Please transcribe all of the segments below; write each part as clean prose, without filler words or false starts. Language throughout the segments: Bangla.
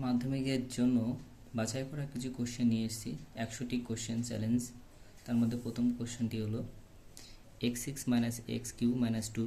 মাধ্যমিকের জন্য বাছাই করা কিছু কোশ্চেন নিয়ে এসেছি। 100টি কোশ্চেন চ্যালেঞ্জ। তার মধ্যে প্রথম কোশ্চেনটি হলো x6 - x³ - 2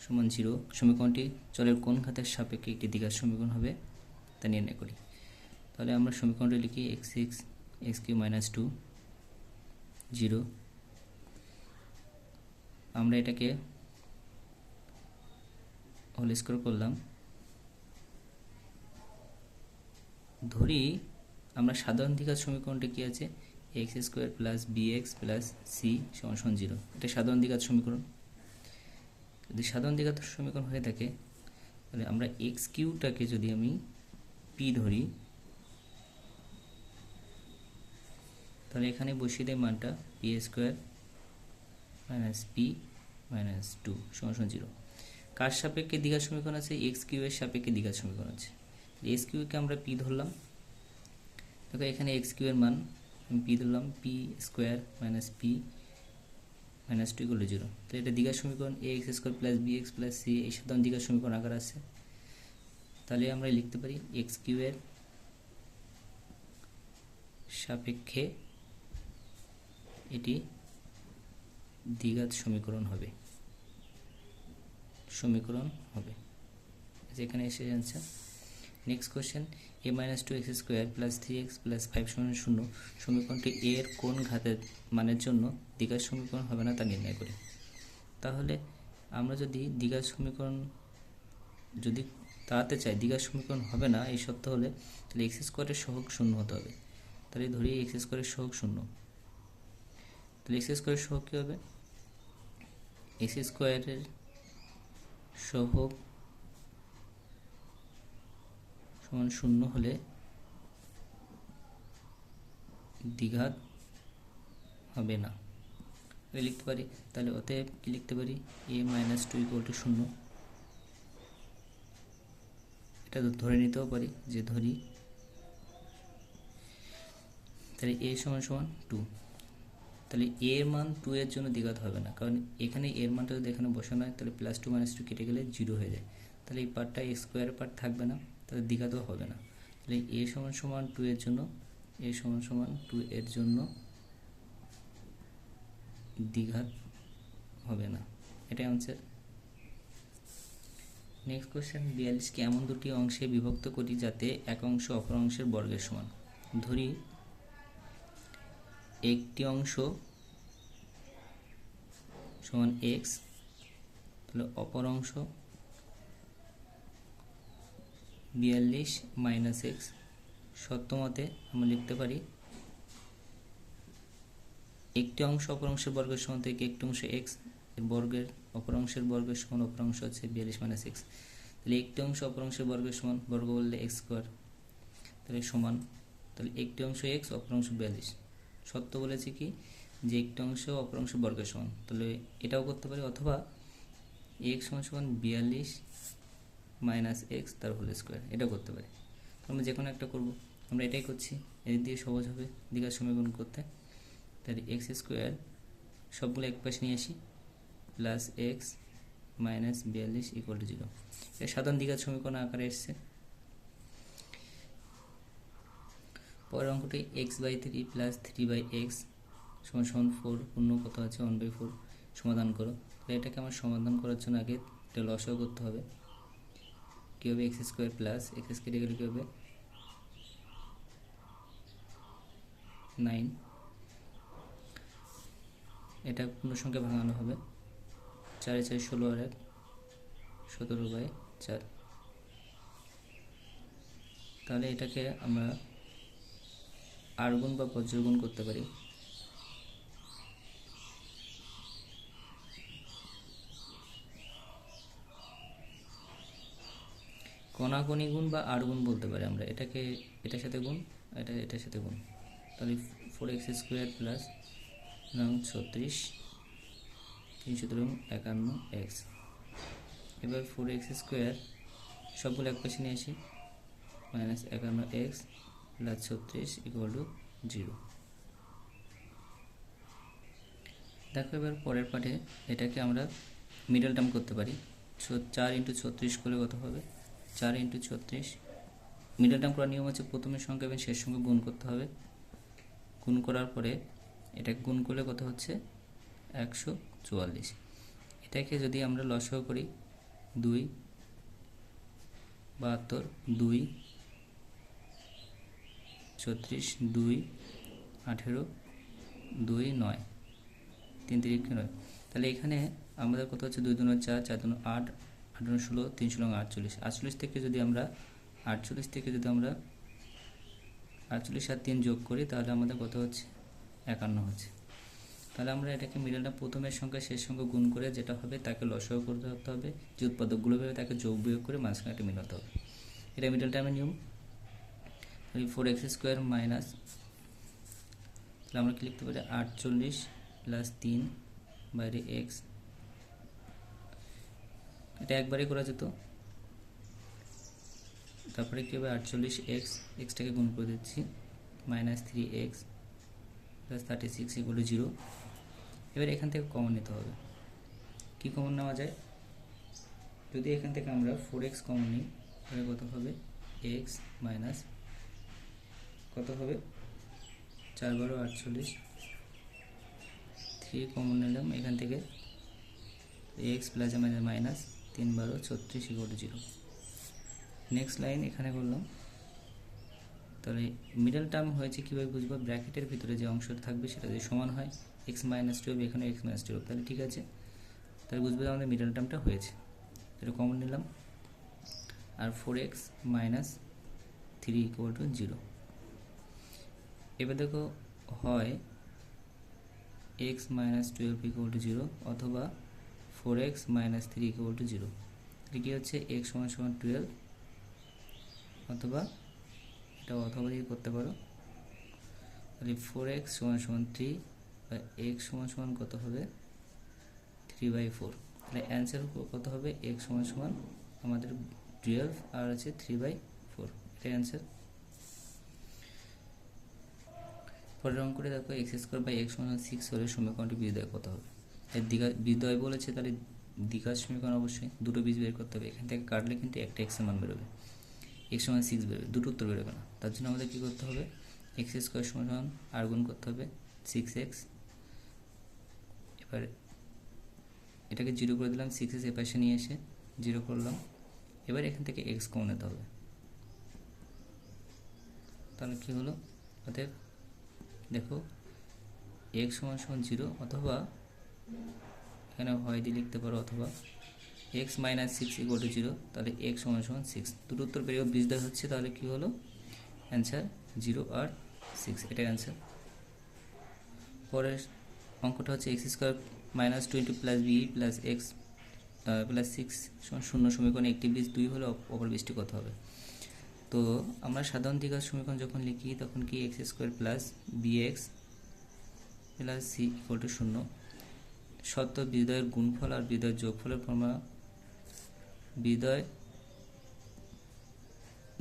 = 0 সমীকরণটি চলের কোন ঘাতের সাপেক্ষে একটি দ্বিঘাত সমীকরণ হবে তা নির্ণয় করি। তাহলে আমরা সমীকরণটি লিখি x6 x³ - 2 0। আমরা এটাকে হোল স্কোয়ার করলাম। ধরি আমরা সাধারণ দ্বিঘাত সমীকরণটি কি আছে, x² + bx + c = 0। এটা সাধারণ দ্বিঘাত সমীকরণ। যদি সাধারণ দ্বিঘাত সমীকরণ হয়ে থাকে তাহলে আমরা x³ যদি আমি p ধরি, তাহলে এখানে বসিয়ে দেয় মানটা p² - p - 2 = 0। কার সাপেক্ষে দ্বিঘাত সমীকরণ আছে? x³ এর সাপেক্ষে দ্বিঘাত সমীকরণ আছে। x³ কে আমরা p ধরলাম। দেখো এখানে x³ এর মান আমি p ধরলাম, p² - p - 2 = 0। তো এটা দ্বিঘাত সমীকরণ ax² + bx + c এই সাধারণ দ্বিঘাত সমীকরণ আকার আছে। তাহলে আমরা লিখতে পারি x³ এর সাপেক্ষে এটি দ্বিঘাত সমীকরণ হবে। যেখানে এসে যাচ্ছে next question a - 2x² + 3x + 5 = 0 সমীকরণটি a এর কোন ঘাতের মানের জন্য দ্বিঘাত সমীকরণ হবে না তা নির্ণয় করি। তাহলে আমরা যদি দ্বিঘাত সমীকরণ যদি তাড়াতে চাই, দ্বিঘাত সমীকরণ হবে না এই সত্য হলে, তাহলে x² এর সহগ 0 হতে হবে। তাহলে ধরি x² এর সহগ 0। তাহলে x² এর সহগ কী হবে? x² এর সহগ সমান 0 হলে দ্বিঘাত হবে না লিখতে পারি। তাহলে অতএব কি লিখতে পারি? a - 2 = 0। এটা ধরে নিতেও পারি যে ধরি, তাহলে a = 2। তাহলে a এর মান 2 এর জন্য দ্বিঘাত হবে না, কারণ এখানে এর মানটা যদি এখানে বসানো হয় তাহলে +2 - 2 কেটে গেলে 0 হয়ে যায়। তাহলে এই পার্টটা স্কোয়ার পার্ট থাকবে না, তাহলে দ্বিঘাতও হবে না। তাহলে a = 2 এর জন্য দ্বিঘাত হবে না। এটাই আনসার। নেক্সট কোশ্চেন 42কে এমন দুটি অংশে বিভক্ত করি যাতে এক অংশ অপর অংশের বর্গের সমান। ধরি একটি অংশ সমান x, তাহলে অপর অংশ 42 - x। সত্য মতে আমরা লিখতে পারি একটি অংশ অপর অংশের বর্গের সমান থেকে একটি অংশ x এর বর্গের অপর অংশের বর্গের সমান, অপর অংশ হচ্ছে 42 - x। তাহলে একটি অংশ অপর অংশের বর্গের সমান, বর্গ বললে x², তাহলে সমান, তাহলে একটি অংশ x অপর অংশ 42। সত্য বলেছি কি যে একটি অংশ অপর অংশ বর্গের সমান, তাহলে এটাও করতে পারি, অথবা x = 42 - x তার হোল স্কোয়ার, এটাও করতে পারি। আমরা যে কোনো একটা করবো, আমরা এটাই করছি, এদিক দিয়ে সহজ হবে দ্বিঘাত সমীকরণ করতে। তাহলে x² সবগুলো এক পাশে নিয়ে আসি, +x - 42 = 0। এটা সাধারণ দ্বিঘাত সমীকরণ আকারে এসছে। পরের অঙ্কটি x/3 + 3/x = 4 পূর্ণ কত আছে 1/4 সমাধান করো। তাহলে এটাকে আমার সমাধান করার জন্য আগে এটা লসাগু করতে হবে। কী হবে? x² + x কেটে গেলে কী হবে? 9। এটা পূর্ণ সংখ্যা ভাঙানো হবে, 4 - 4 = 16 আর 1 17/4। তাহলে এটাকে আমরা আরগুণ বা বজ্রগুণ করতে পারি। কণাকণি গুণ বা আরগুণ বলতে পারি আমরা এটাকে, এটার সাথে গুণ, এটার সাথে গুণ। তাহলে 4x² + 36 351x। এবার 4x² সবগুলো এক পাশে নিয়ে আসি, -51x + 36 = 0। দেখো এবার পরের পাঠে এটাকে আমরা মিডল টার্ম করতে পারি। 4 × 36 করলে কত হবে? 4 × 36 মিডল টার্ম করার নিয়ম হচ্ছে প্রথমের সংখ্যা এবং শেষ সংখ্যা গুণ করতে হবে। গুণ করার পরে এটা গুণ করলে কত হচ্ছে 144। এটাকে যদি আমরা লসাগু করি 2 72 2 34 2 18 2 9 3 3 9। তাহলে এখানে আমাদের কত হচ্ছে 2 2 4 4 2 8 8 2 16 3 16 48। 48 থেকে যদি আমরা 48 আর 3 যোগ করি তাহলে আমাদের কত হচ্ছে 51 হচ্ছে। তাহলে আমরা এটাকে মিডল টার্ম প্রথমের সংখ্যা শেষ সংখ্যা গুণ করে যেটা হবে তাকে লসাগু করতে হবে, যে উৎপাদকগুলো হবে তাকে যোগ বিয়োগ করে মাঝখানে একটা মিলাতে হবে। এটা মিডল টার্মের নিয়ম। 4x² মাইনাস, তাহলে আমরা কি লিখতে পারি 48 প্লাস 3 বাইরে x, এটা একবারই করা যেত। তারপরে কি হবে 48x, এক্সটাকে গুণ করে দিচ্ছি, মাইনাস 3x প্লাস 36 = 0। এবার এখান থেকে কমন নিতে হবে। কি কমন নেওয়া যায়? যদি এখান থেকে আমরা 4x কমন নিই তাহলে কত হবে x মাইনাস কত হবে 4 12 48, 3 কমন নিলাম এখান থেকে, x plus minus 3 12 36 = 0। Next line এখানে করলাম। তাহলে মিডল টার্ম হয়েছে কীভাবে বুঝবো? ব্র্যাকেটের ভিতরে যে অংশটা থাকবে সেটা যদি সমান হয় x - 12, এখানে x - 12, তাহলে ঠিক আছে, তাহলে বুঝবো আমাদের মিডল টার্মটা হয়েছে। এটা কমন নিলাম, আর 4x মাইনাস 3 = 0। এবার দেখো হয় x - 12 = 0 অথবা 4x - 3 = 0। এটা কি হচ্ছে x = 12 অথবা এটা অথবা দিয়ে করতে পারো। তাহলে 4x = 3 বা x সমান কত হবে 3/4। তাহলে অ্যান্সার কত হবে x সমান আমাদের 12 আর আছে 3/4, এটা অ্যান্সার। পরের অঙ্কটা দেখো x² বাই x = 6 হলে সমীকরণটি বীজদ্বয় কত হবে? এর বীজদ্বয় বলেছে, তাহলে দ্বিঘাত সমীকরণ অবশ্যই দুটো বীজ বের করতে হবে। এখান থেকে কাটলে কিন্তু একটা x এর মান বেরোবে, x = 6 বেরোবে, দুটো উত্তর বেরোবে না। তার জন্য আমাদের কী করতে হবে, x² সমান আর গুণ করতে হবে 6x। এবার এটাকে 0 করে দিলাম, 6x এ পাশে নিয়ে এসে 0 করলাম। এবার এখান থেকে x কমন নিতে হবে, তাহলে কী হলো অতএব দেখো x = 0 অথবা এখানে হয় দিয়ে লিখতে পারো, অথবা x - 6 = 0, তাহলে x = 6, দুটো উত্তর বেরিয়ে বীজদ্বয় হচ্ছে। তাহলে কি হলো অ্যান্সার 0 আর 6, এটাই অ্যান্সার। পরের অঙ্কটা হচ্ছে x² - 20 plus b plus x plus 6 = 0 সমীকরণে একটি বীজ 2 হলে অপর বীজটি কত হবে? তো আমরা সাধারণ দ্বিঘাত সমীকরণ যখন লিখি তখন কি x² plus bx plus c = 0। সত্য বীজদ্বয়ের গুণফল আর বীজদ্বয়ের যোগফলের ফর্মুলা, বীজদ্বয়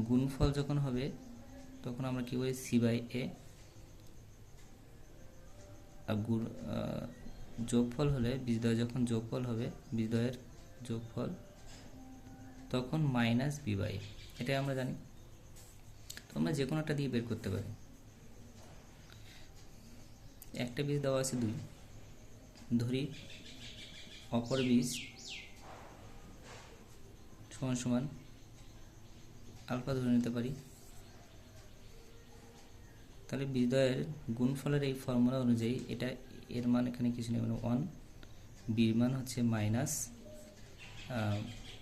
গুণফল যখন হবে তখন আমরা কি বলি c/a, আর যোগফল হলে বীজদ্বয় যখন যোগফল হবে, বীজদ্বয়ের যোগফল তখন মাইনাস b/a, এটাই আমরা জানি। তো আমরা যে কোনো একটা দিয়ে বের করতে পারি। একটা বীজ দেওয়া আছে 2, ধরি অপর বীজ সমান আলফা ধরে নিতে পারি। তাহলে বীজদ্বয়ের গুণফলের এই ফর্মুলা অনুযায়ী এটা এর মান এখানে কিছু নেই, মানে 1, বির মান হচ্ছে মাইনাস,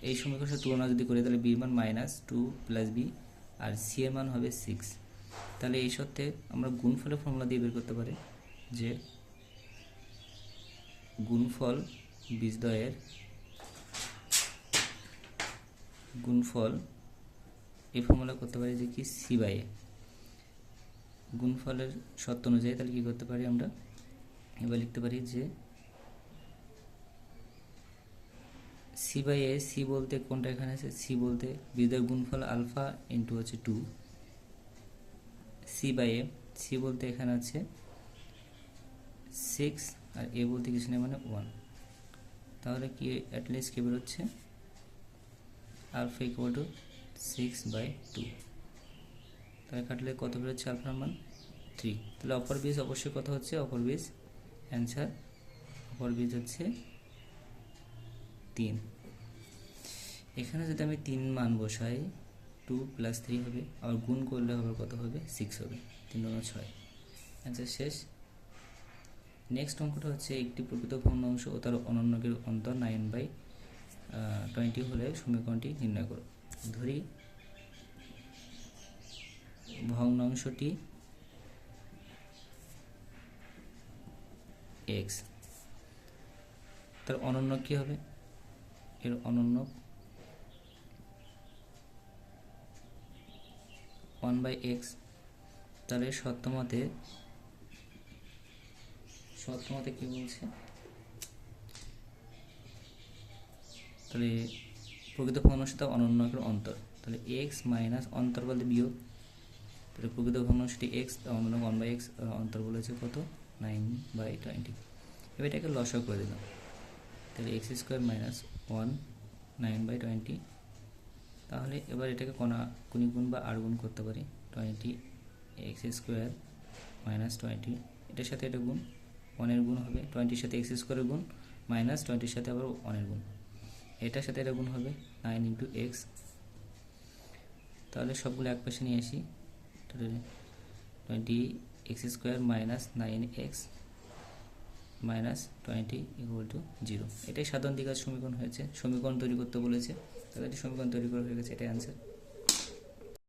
এই সমীকরণের তুলনা যদি করি তাহলে বির মান -2 প্লাস বি আর সি এর মান হবে 6। তাহলে এই সত্ত্বে আমরা গুণফলের ফর্মুলা দিয়ে বের করতে পারি যে গুণফল বীজদ্বয়ের গুণফল এই ফর্মুলা করতে পারি যে কি c/a, গুণফলের শর্ত অনুযায়ী। তাহলে কি করতে পারি আমরা, এবার লিখতে পারি যে c/a, c বলতে কোনটা এখানে আছে, c বলতে বীজদ্বয়ের গুণফল আলফা ইন্টু হচ্ছে 2 c/a, c বলতে এখানে আছে 6 আর a বলতে কিছু নেই মানে 1। তাহলে কি অ্যাটলিস্ট কি বেরোচ্ছে আলফা = 6/2। তাহলে কাটলে কত বেরোচ্ছে আলফার মান 3। তাহলে অপর বীজ অবশ্যই কত হচ্ছে, অপর বীজ অ্যান্সার অপর বীজ হচ্ছে 3। এখানে যদি আমি 3 মান বসাই 2 + 3 হবে, আর গুণ করলে হবে কত হবে 6 হবে, 3 × 6, অ্যান্সার শেষ। নেক্সট অঙ্কটা হচ্ছে একটি প্রকৃত ভগ্নাংশ ও তার অনন্যকের অন্তর 9/20 হলে সমীকরণটি নির্ণয় করো। ধরি ভগ্নাংশটি x, তার অনন্য কি হবে, এর অনন্য 1/x। তাহলে সত্যমতে কি বলছে, তাহলে প্রকৃত ভগ্নাংশটা অনন্যকের অন্তর, তাহলে x মাইনাস অন্তর বলতে বিয়োগ, তাহলে প্রকৃত ভগ্নাংশটি x, অনন্য 1/x, অন্তর বলেছে কত 9/20। এবার এটাকে লসাগু করে দিলাম, তাহলে x² - 1 9/20। তাহলে এবার এটাকে কোনি গুণ বা আর গুণ করতে পারি, 20x² - 20, এটার সাথে এটা গুণ, 1-এর গুণ হবে, 20-র সাথে x² গুণ মাইনাস 20-র সাথে আবার 1-এর গুণ, এটার সাথে এটা গুণ হবে 9 × x। তাহলে সবগুলো এক পাশে নিয়ে আসি, তাহলে 20x² - 9x - 20 = 0। এটাই সাধারণ দ্বিঘাত সমীকরণ হয়েছে, সমীকরণ তৈরি করতে বলেছে, তাহলে এটি সমীকরণ তৈরি করা হয়ে গেছে, এটাই অ্যান্সার।